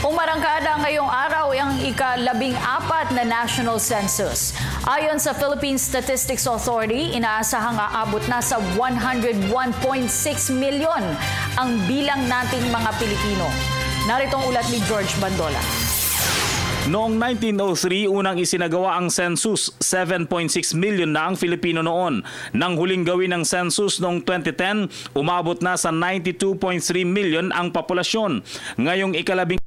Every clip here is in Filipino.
Umarangkada ngayong araw ang ika-14 na National Census. Ayon sa Philippine Statistics Authority, inaasahang aabot na sa 101.6 milyon ang bilang nating mga Pilipino. Narito ang ulat ni George Bandola. Noong 1903, unang isinagawa ang census, 7.6 million na ang Filipino noon. Nang huling gawin ang census noong 2010, umabot na sa 92.3 million ang populasyon. Ngayong ikalabing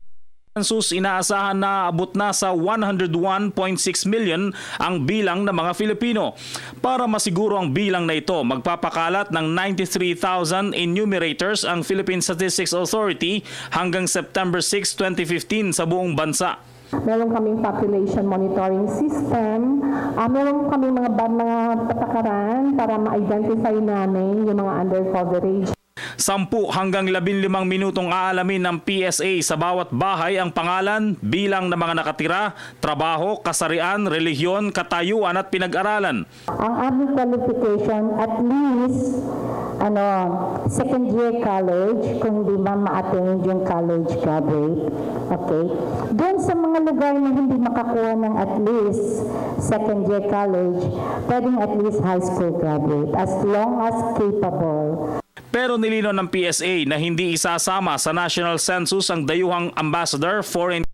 census, inaasahan na abot na sa 101.6 million ang bilang ng mga Filipino. Para masiguro ang bilang na ito, magpapakalat ng 93,000 enumerators ang Philippine Statistics Authority hanggang September 6, 2015 sa buong bansa. Meron kaming population monitoring system. Meron kaming mga patakaran para ma-identify namin yung mga under-coverage. 10 hanggang 15 minutong aalamin ng PSA sa bawat bahay ang pangalan, bilang ng mga nakatira, trabaho, kasarian, relihiyon, katayuan at pinag-aralan. Ang aming qualification, at least second year college, kung di man ma-attend yung college graduate. Okay? Doon sa mga lugar na hindi makakuha ng at least second year college, pwedeng at least high school graduate, as long as capable. Pero nilinaw ng PSA na hindi isasama sa National Census ang dayuhang ambassador, foreign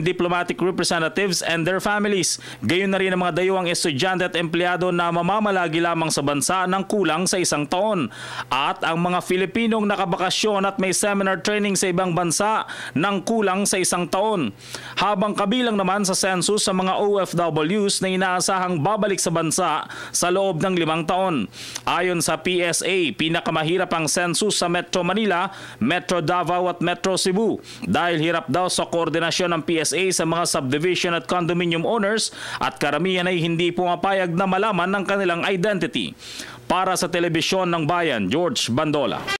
diplomatic representatives and their families. Gayon na rin ang mga dayuhang estudyante at empleyado na mamamalagi lamang sa bansa ng kulang sa 1 taon. At ang mga Filipinong nakabakasyon at may seminar training sa ibang bansa ng kulang sa 1 taon. Habang kabilang naman sa census sa mga OFWs na inaasahang babalik sa bansa sa loob ng 5 taon. Ayon sa PSA, pinakamahirap ang census sa Metro Manila, Metro Davao at Metro Cebu dahil hirap daw sa koordinasyon ng PSA sa mga subdivision at condominium owners at karamihan ay hindi pumapayag na malaman ng kanilang identity. Para sa Telebisyon ng Bayan, George Bandola.